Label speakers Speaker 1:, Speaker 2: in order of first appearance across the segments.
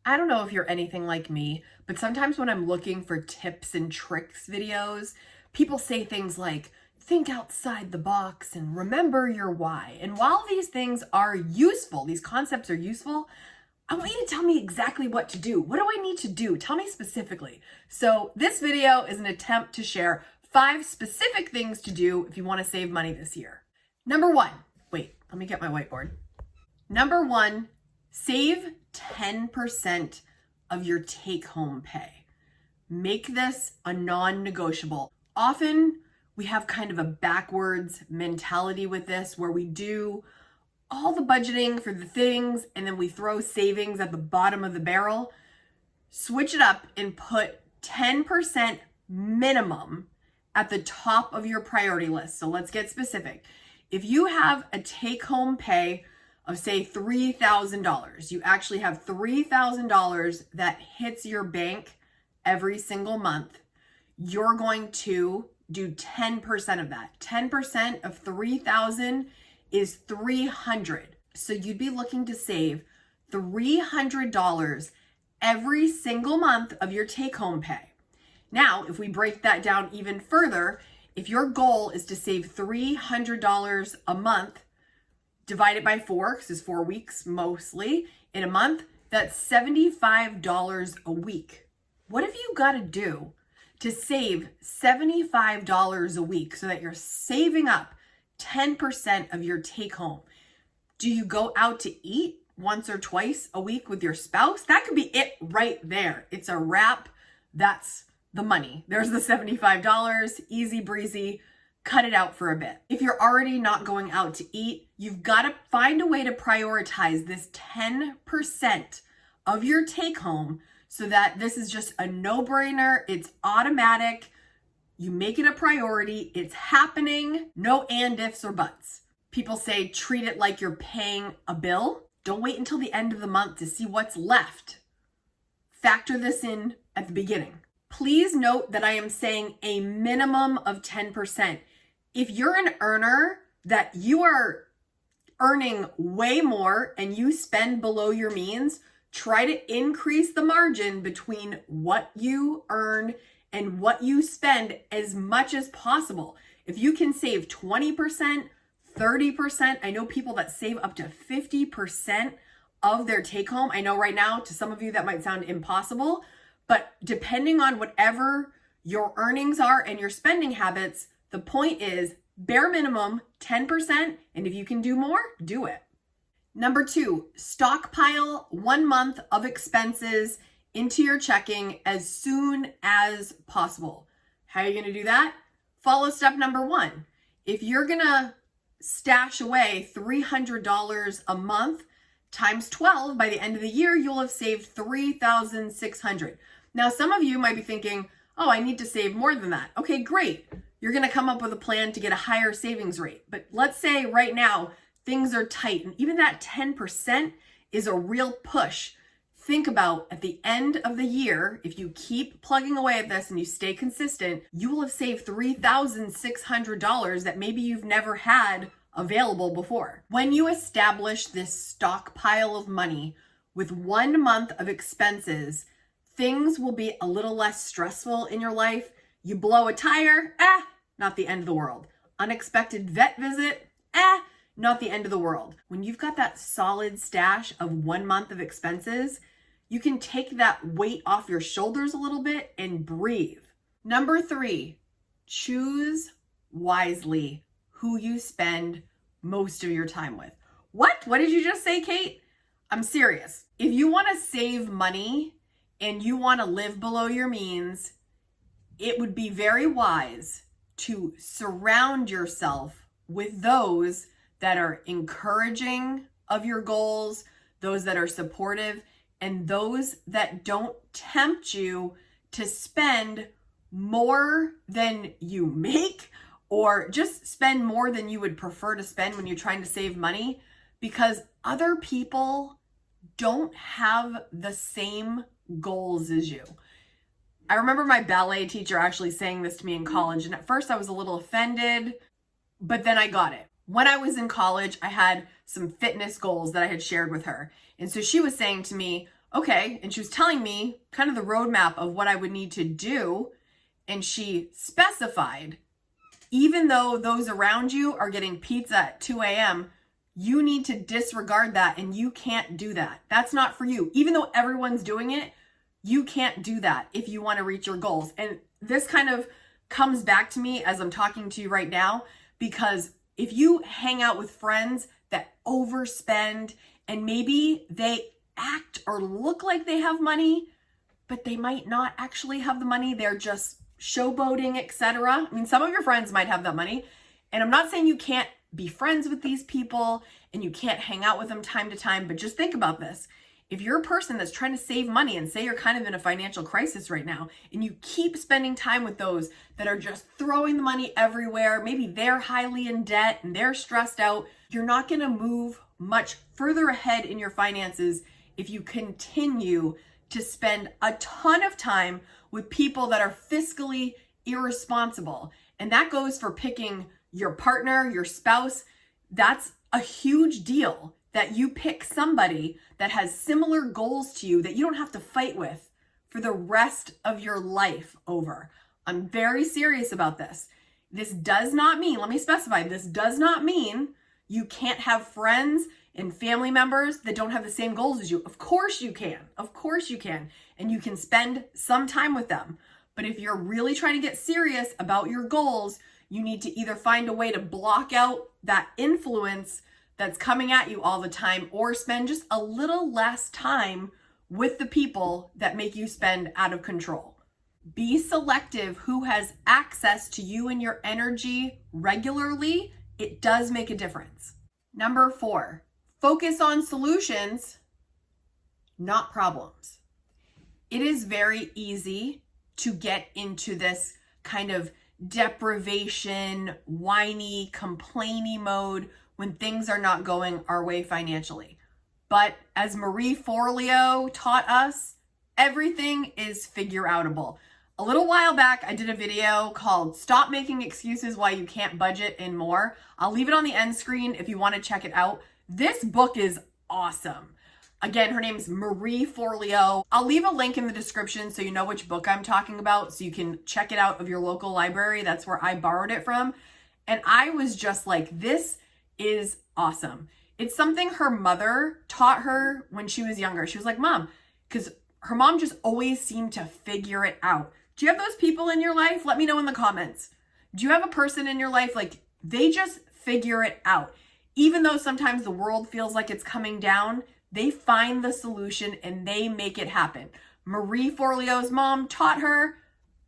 Speaker 1: I don't know if you're anything like me, but sometimes when I'm looking for tips and tricks videos, people say things like, think outside the box and remember your why. And while these things are useful, these concepts are useful, I want you to tell me exactly what to do. What do I need to do? Tell me specifically. So this video is an attempt to share 5 specific things to do if you want to save money this year. Number 1, wait, let me get my whiteboard. Number 1, save 10% of your take-home pay. Make this a non-negotiable. Often we have kind of a backwards mentality with this where we do all the budgeting for the things and then we throw savings at the bottom of the barrel. Switch it up and put 10% minimum at the top of your priority list. So let's get specific. If you have a take-home pay of say $3,000, you actually have $3,000 that hits your bank every single month, you're going to do 10% of that. 10% of 3,000 is 300. So you'd be looking to save $300 every single month of your take-home pay. Now, if we break that down even further, if your goal is to save $300 a month, divide it by 4, because it's 4 weeks mostly in a month, that's $75 a week. What have you got to do to save $75 a week so that you're saving up 10% of your take home? Do you go out to eat once or twice a week with your spouse? That could be it right there. It's a wrap. That's the money. There's the $75, easy breezy. Cut it out for a bit. If you're already not going out to eat, you've got to find a way to prioritize this 10% of your take home so that this is just a no-brainer. It's automatic. You make it a priority. It's happening. No and ifs or buts. People say treat it like you're paying a bill. Don't wait until the end of the month to see what's left. Factor this in at the beginning. Please note that I am saying a minimum of 10%. If you're an earner that you are earning way more and you spend below your means, try to increase the margin between what you earn and what you spend as much as possible. If you can save 20%, 30%, I know people that save up to 50% of their take home. I know right now, to some of you that might sound impossible, but depending on whatever your earnings are and your spending habits, the point is bare minimum 10%, and if you can do more, do it. Number 2, stockpile 1 month of expenses into your checking as soon as possible. How are you going to do that? Follow step number 1. If you're going to stash away $300 a month times 12, by the end of the year, you'll have saved $3,600. Now, some of you might be thinking, oh, I need to save more than that. Okay, great. You're going to come up with a plan to get a higher savings rate. But let's say right now things are tight and even that 10% is a real push. Think about at the end of the year, if you keep plugging away at this and you stay consistent, you will have saved $3,600 that maybe you've never had available before. When you establish this stockpile of money with 1 month of expenses, things will be a little less stressful in your life. You blow a tire, not the end of the world. Unexpected vet visit, not the end of the world. When you've got that solid stash of 1 month of expenses, you can take that weight off your shoulders a little bit and breathe. Number 3, choose wisely who you spend most of your time with. What? What did you just say, Kate? I'm serious. If you want to save money and you want to live below your means, it would be very wise to surround yourself with those that are encouraging of your goals, those that are supportive, and those that don't tempt you to spend more than you make or just spend more than you would prefer to spend when you're trying to save money, because other people don't have the same goals as you. I remember my ballet teacher actually saying this to me in college, and at first I was a little offended, but then I got it. When I was in college, I had some fitness goals that I had shared with her. And so she was saying to me, Okay. And she was telling me kind of the roadmap of what I would need to do. And she specified, even though those around you are getting pizza at 2 a.m., you need to disregard that and you can't do that. That's not for you. Even though everyone's doing it, you can't do that if you want to reach your goals. And this kind of comes back to me as I'm talking to you right now, because if you hang out with friends that overspend and maybe they act or look like they have money, but they might not actually have the money, they're just showboating, etc. I mean, some of your friends might have that money, and I'm not saying you can't be friends with these people and you can't hang out with them time to time, but just think about this. If you're a person that's trying to save money, and say you're kind of in a financial crisis right now, and you keep spending time with those that are just throwing the money everywhere, maybe they're highly in debt and they're stressed out, you're not going to move much further ahead in your finances if you continue to spend a ton of time with people that are fiscally irresponsible. And that goes for picking your partner, your spouse. That's a huge deal, that you pick somebody that has similar goals to you that you don't have to fight with for the rest of your life over. I'm very serious about this. This does not mean, let me specify, this does not mean you can't have friends and family members that don't have the same goals as you. Of course you can. Of course you can. And you can spend some time with them. But if you're really trying to get serious about your goals, you need to either find a way to block out that influence that's coming at you all the time, or spend just a little less time with the people that make you spend out of control. Be selective who has access to you and your energy regularly. It does make a difference. Number 4, focus on solutions, not problems. It is very easy to get into this kind of deprivation, whiny, complainy mode when things are not going our way financially. But as Marie Forleo taught us, everything is figureoutable. A little while back, I did a video called Stop Making Excuses Why You Can't Budget and More. I'll leave it on the end screen if you want to check it out. This book is awesome. Again, her name's Marie Forleo. I'll leave a link in the description so you know which book I'm talking about, so you can check it out of your local library. That's where I borrowed it from. And I was just like, this is awesome. It's something her mother taught her when she was younger. She was like, Mom, because her mom just always seemed to figure it out. Do you have those people in your life? Let me know in the comments. Do you have a person in your life like they just figure it out? Even though sometimes the world feels like it's coming down, they find the solution and they make it happen. Marie Forleo's mom taught her,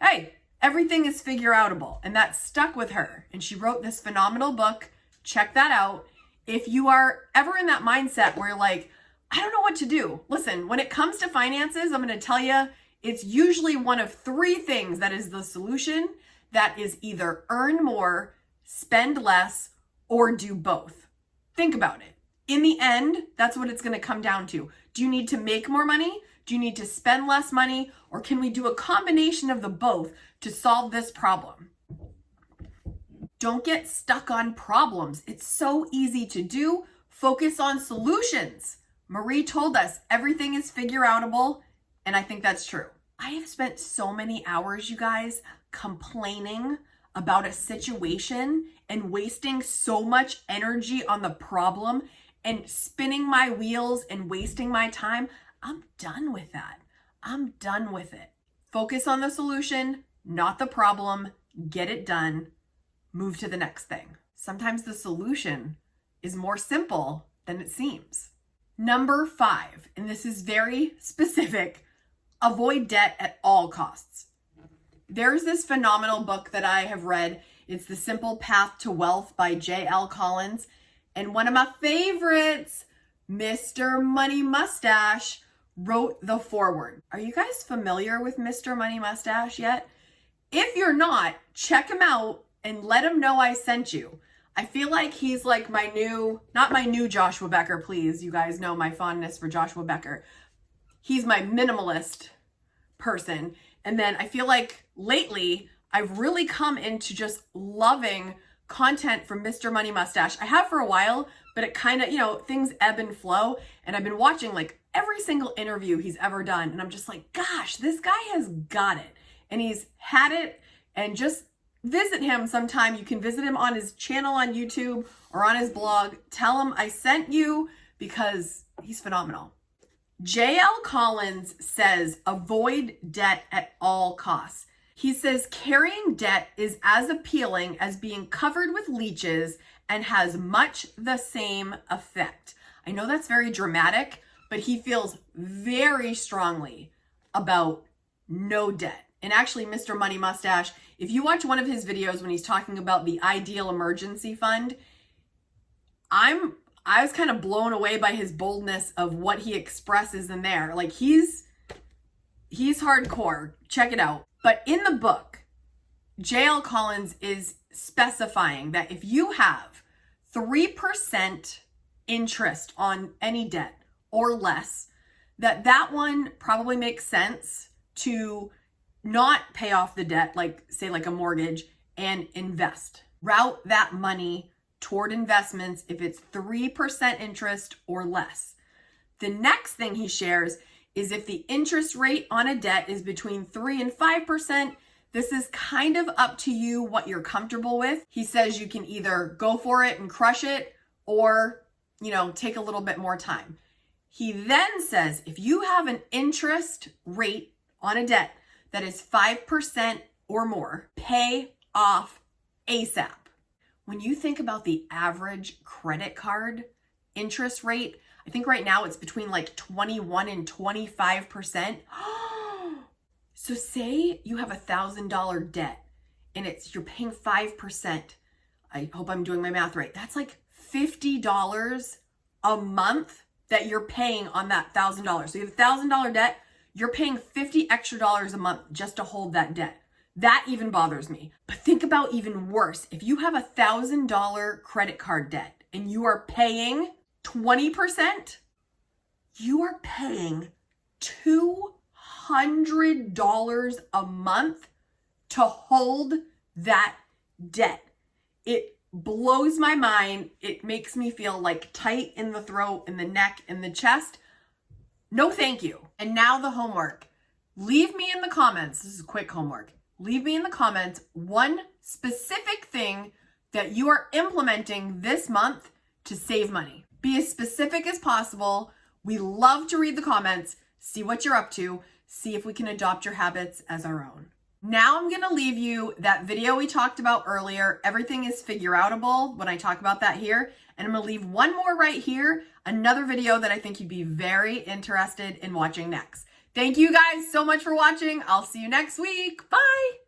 Speaker 1: hey, everything is figureoutable. And that stuck with her. And she wrote this phenomenal book. Check that out. If you are ever in that mindset where you're like, I don't know what to do. Listen, when it comes to finances, I'm going to tell you, it's usually one of 3 things that is the solution. That is either earn more, spend less, or do both. Think about it. In the end, that's what it's going to come down to. Do you need to make more money? Do you need to spend less money? Or can we do a combination of the both to solve this problem? Don't get stuck on problems. It's so easy to do. Focus on solutions. Marie told us everything is figureoutable, and I think that's true. I have spent so many hours, you guys, complaining about a situation and wasting so much energy on the problem and spinning my wheels and wasting my time. I'm done with that. I'm done with it. Focus on the solution, not the problem. Get it done. Move to the next thing. Sometimes the solution is more simple than it seems. Number 5, and this is very specific, avoid debt at all costs. There's this phenomenal book that I have read. It's The Simple Path to Wealth by J.L. Collins. And one of my favorites, Mr. Money Mustache, wrote the foreword. Are you guys familiar with Mr. Money Mustache yet? If you're not, check him out and let him know I sent you. I feel like he's like my new, not my new Joshua Becker, please. You guys know my fondness for Joshua Becker. He's my minimalist person. And then I feel like lately I've really come into just loving content from Mr. Money Mustache. I have for a while, but it kind of, you know, things ebb and flow. And I've been watching like every single interview he's ever done. And I'm just like, gosh, this guy has got it. And he's had it. And just visit him sometime. You can visit him on his channel on YouTube or on his blog. Tell him I sent you because he's phenomenal. J.L. Collins says, avoid debt at all costs. He says carrying debt is as appealing as being covered with leeches and has much the same effect. I know that's very dramatic, but he feels very strongly about no debt. And actually, Mr. Money Mustache, if you watch one of his videos when he's talking about the ideal emergency fund, I was kind of blown away by his boldness of what he expresses in there. Like he's hardcore. Check it out. But in the book, J.L. Collins is specifying that if you have 3% interest on any debt or less, that one probably makes sense to not pay off the debt, like say like a mortgage, and invest. Route that money toward investments if it's 3% interest or less. The next thing he shares is if the interest rate on a debt is between 3 and 5%, this is kind of up to you what you're comfortable with. He says you can either go for it and crush it or, you know, take a little bit more time. He then says if you have an interest rate on a debt that is 5% or more, pay off ASAP. When you think about the average credit card interest rate, I think right now it's between like 21 and 25%. So say you have $1,000 debt and you're paying 5%. I hope I'm doing my math right. That's like $50 a month that you're paying on that $1,000. So you have $1,000 debt, you're paying $50 extra a month just to hold that debt. That even bothers me. But think about even worse. If you have $1,000 credit card debt and you are paying 20%, you are paying $200 a month to hold that debt. It blows my mind. It makes me feel like tight in the throat, in the neck, in the chest. No, thank you. And now the homework. Leave me in the comments. This is quick homework. Leave me in the comments one specific thing that you are implementing this month to save money. Be as specific as possible. We love to read the comments, see what you're up to, see if we can adopt your habits as our own. Now I'm gonna leave you that video we talked about earlier. Everything is figureoutable when I talk about that here. And I'm gonna leave one more right here, another video that I think you'd be very interested in watching next. Thank you guys so much for watching. I'll see you next week. Bye.